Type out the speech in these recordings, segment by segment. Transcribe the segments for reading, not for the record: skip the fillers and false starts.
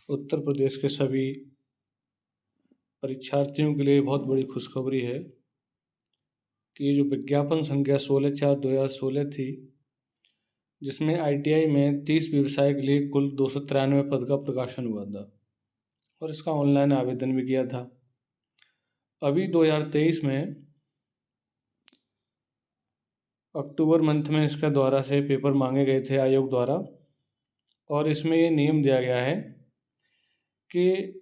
उत्तर प्रदेश के सभी परीक्षार्थियों के लिए बहुत बड़ी खुशखबरी है कि ये जो विज्ञापन संख्या 16/4/2016 थी, जिसमें आईटीआई में 30 व्यवसाय के लिए कुल 293 पद का प्रकाशन हुआ था और इसका ऑनलाइन आवेदन भी किया था। अभी 2023 में अक्टूबर मंथ में इसका द्वारा से पेपर मांगे गए थे आयोग द्वारा, और इसमें ये नियम दिया गया है कि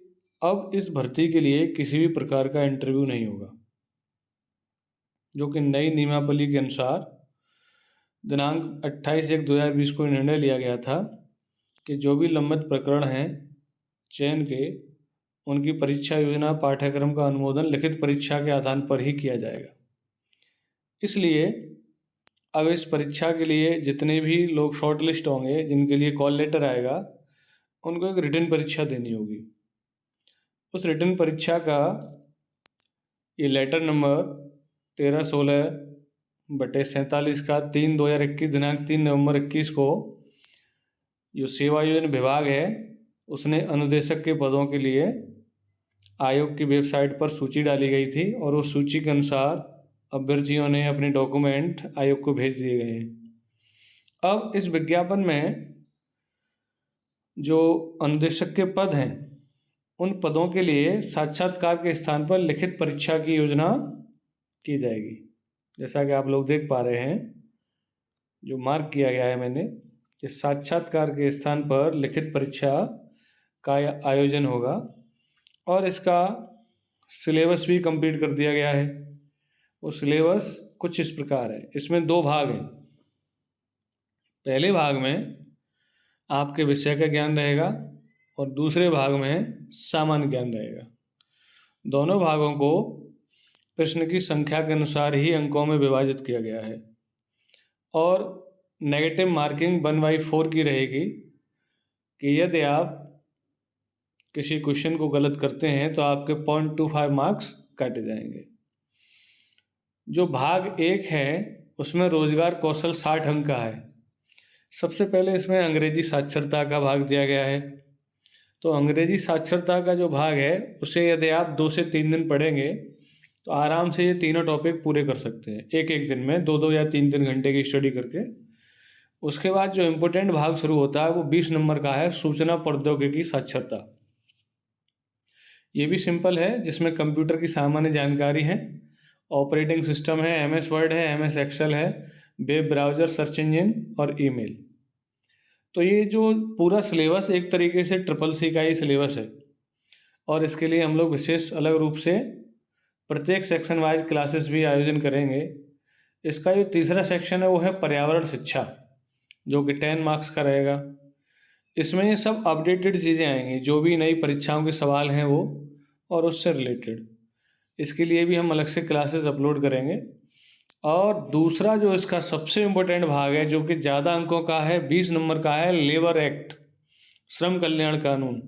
अब इस भर्ती के लिए किसी भी प्रकार का इंटरव्यू नहीं होगा, जो कि नई नियमावली के अनुसार दिनांक 28/1/2020 को निर्णय लिया गया था कि जो भी लंबित प्रकरण हैं चयन के, उनकी परीक्षा योजना पाठ्यक्रम का अनुमोदन लिखित परीक्षा के आधार पर ही किया जाएगा। इसलिए अब इस परीक्षा के लिए जितने भी लोग शॉर्ट लिस्ट होंगे, जिनके लिए कॉल लेटर आएगा, उनको एक रिटन परीक्षा देनी होगी। उस रिटन परीक्षा का ये लेटर नंबर 1316/47 का 3/2021 दिनांक 3 नवंबर 21 को जो सेवायोजन विभाग है उसने अनुदेशक के पदों के लिए आयोग की वेबसाइट पर सूची डाली गई थी, और उस सूची के अनुसार अभ्यर्थियों ने अपने डॉक्यूमेंट आयोग को भेज दिए गए हैं। अब इस विज्ञापन में जो अनुदेशक के पद हैं, उन पदों के लिए साक्षात्कार के स्थान पर लिखित परीक्षा की योजना की जाएगी। जैसा कि आप लोग देख पा रहे हैं, जो मार्क किया गया है मैंने, कि साक्षात्कार के स्थान पर लिखित परीक्षा का आयोजन होगा, और इसका सिलेबस भी कंप्लीट कर दिया गया है। वो सिलेबस कुछ इस प्रकार है। इसमें 2 भाग हैं। पहले भाग में आपके विषय का ज्ञान रहेगा और दूसरे भाग में सामान्य ज्ञान रहेगा। दोनों भागों को प्रश्न की संख्या के अनुसार ही अंकों में विभाजित किया गया है, और नेगेटिव मार्किंग 1/4 की रहेगी कि यदि आप किसी क्वेश्चन को गलत करते हैं तो आपके 0.25 मार्क्स काटे जाएंगे। जो भाग 1 है उसमें रोजगार कौशल 60 अंक का है। सबसे पहले इसमें अंग्रेजी साक्षरता का भाग दिया गया है। तो अंग्रेजी साक्षरता का जो भाग है उसे यदि आप 2 से 3 दिन पढ़ेंगे तो आराम से ये तीनों टॉपिक पूरे कर सकते हैं, एक दिन में 2-2 या 3-3 घंटे की स्टडी करके। उसके बाद जो इम्पोर्टेंट भाग शुरू होता है वो 20 नंबर का है, सूचना प्रौद्योगिकी साक्षरता। ये भी सिंपल है, जिसमें कंप्यूटर की सामान्य जानकारी है, ऑपरेटिंग सिस्टम है, MS वर्ड है, MS एक्सेल है, वेब ब्राउज़र, सर्च इंजन और ईमेल। तो ये जो पूरा सिलेबस एक तरीके से CCC का ही सिलेबस है, और इसके लिए हम लोग विशेष अलग रूप से प्रत्येक सेक्शन वाइज क्लासेस भी आयोजन करेंगे। इसका जो तीसरा सेक्शन है वो है पर्यावरण शिक्षा, जो कि 10 मार्क्स का रहेगा। इसमें ये सब अपडेटेड चीज़ें आएंगी, जो भी नई परीक्षाओं के सवाल हैं वो, और उससे रिलेटेड। इसके लिए भी हम अलग से क्लासेस अपलोड करेंगे। और दूसरा जो इसका सबसे इम्पोर्टेंट भाग है, जो कि ज़्यादा अंकों का है, 20 नंबर का है, लेबर एक्ट, श्रम कल्याण कानून।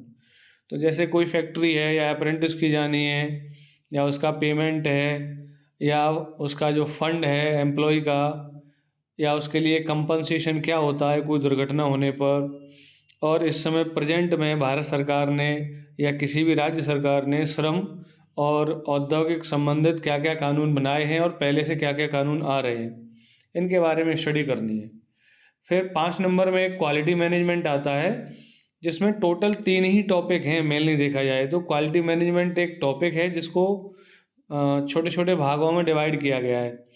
तो जैसे कोई फैक्ट्री है या अप्रेंटिस की जानी है, या उसका पेमेंट है, या उसका जो फंड है एम्प्लॉय का, या उसके लिए कंपनसेशन क्या होता है कोई दुर्घटना होने पर, और इस समय प्रेजेंट में भारत सरकार ने या किसी भी राज्य सरकार ने श्रम और औद्योगिक संबंधित क्या क्या कानून बनाए हैं और पहले से क्या क्या कानून आ रहे हैं, इनके बारे में स्टडी करनी है। फिर 5 नंबर में एक क्वालिटी मैनेजमेंट आता है, जिसमें टोटल 3 ही टॉपिक हैं मेनली देखा जाए तो। क्वालिटी मैनेजमेंट एक टॉपिक है जिसको छोटे छोटे भागों में डिवाइड किया गया है।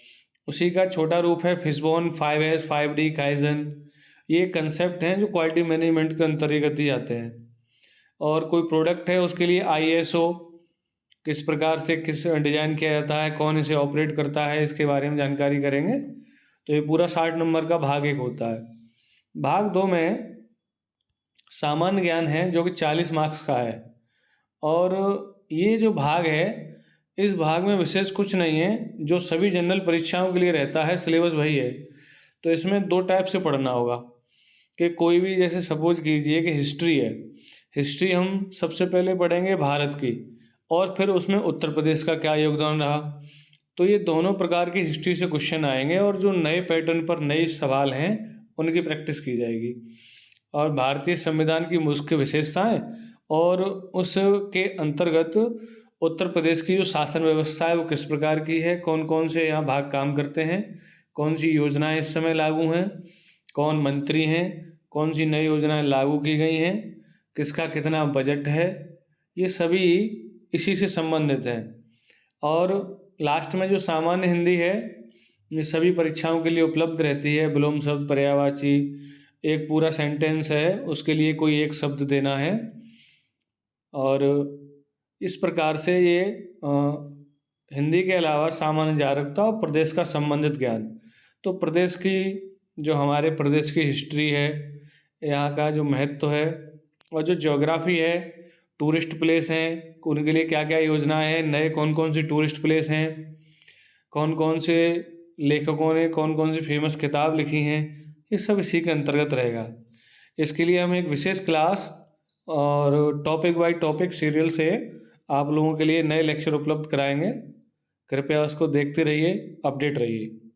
उसी का छोटा रूप है फिशबोन, 5S, 5D, काइजन। ये कंसेप्ट हैं जो क्वालिटी मैनेजमेंट के अंतर्गत ही आते हैं। और कोई प्रोडक्ट है उसके लिए ISO किस प्रकार से किस डिज़ाइन किया जाता है, कौन इसे ऑपरेट करता है, इसके बारे में जानकारी करेंगे। तो ये पूरा 60 नंबर का भाग 1 होता है। भाग 2 में सामान्य ज्ञान है, जो कि 40 मार्क्स का है। और ये जो भाग है, इस भाग में विशेष कुछ नहीं है, जो सभी जनरल परीक्षाओं के लिए रहता है, सिलेबस वही है। तो इसमें 2 टाइप से पढ़ना होगा कि कोई भी, जैसे सपोज कीजिए कि हिस्ट्री है, हिस्ट्री हम सबसे पहले पढ़ेंगे भारत की, और फिर उसमें उत्तर प्रदेश का क्या योगदान रहा। तो ये दोनों प्रकार की हिस्ट्री से क्वेश्चन आएंगे, और जो नए पैटर्न पर नए सवाल हैं उनकी प्रैक्टिस की जाएगी। और भारतीय संविधान की मुख्य विशेषताएं और उसके अंतर्गत उत्तर प्रदेश की जो शासन व्यवस्था है वो किस प्रकार की है, कौन कौन से यहाँ भाग काम करते हैं, कौन सी योजनाएं इस समय लागू हैं, कौन मंत्री हैं, कौन सी नई योजनाएं लागू की गई हैं, किसका कितना बजट है, ये सभी इसी से संबंधित है। और लास्ट में जो सामान्य हिंदी है ये सभी परीक्षाओं के लिए उपलब्ध रहती है। विलोम शब्द, पर्यायवाची, एक पूरा सेंटेंस है उसके लिए कोई एक शब्द देना है। और इस प्रकार से ये हिंदी के अलावा सामान्य जागरूकता और प्रदेश का संबंधित ज्ञान, तो प्रदेश की जो हमारे प्रदेश की हिस्ट्री है, यहाँ का जो महत्व है और जो ज्योग्राफी है, टूरिस्ट प्लेस हैं उनके लिए क्या क्या योजनाएं हैं, नए कौन कौन सी टूरिस्ट प्लेस हैं, कौन कौन से लेखकों ने कौन कौन सी फेमस किताब लिखी हैं, ये सब इसी के अंतर्गत रहेगा। इसके लिए हम एक विशेष क्लास और टॉपिक बाय टॉपिक सीरियल से आप लोगों के लिए नए लेक्चर उपलब्ध कराएंगे। कृपया उसको देखते रहिए, अपडेट रहिए।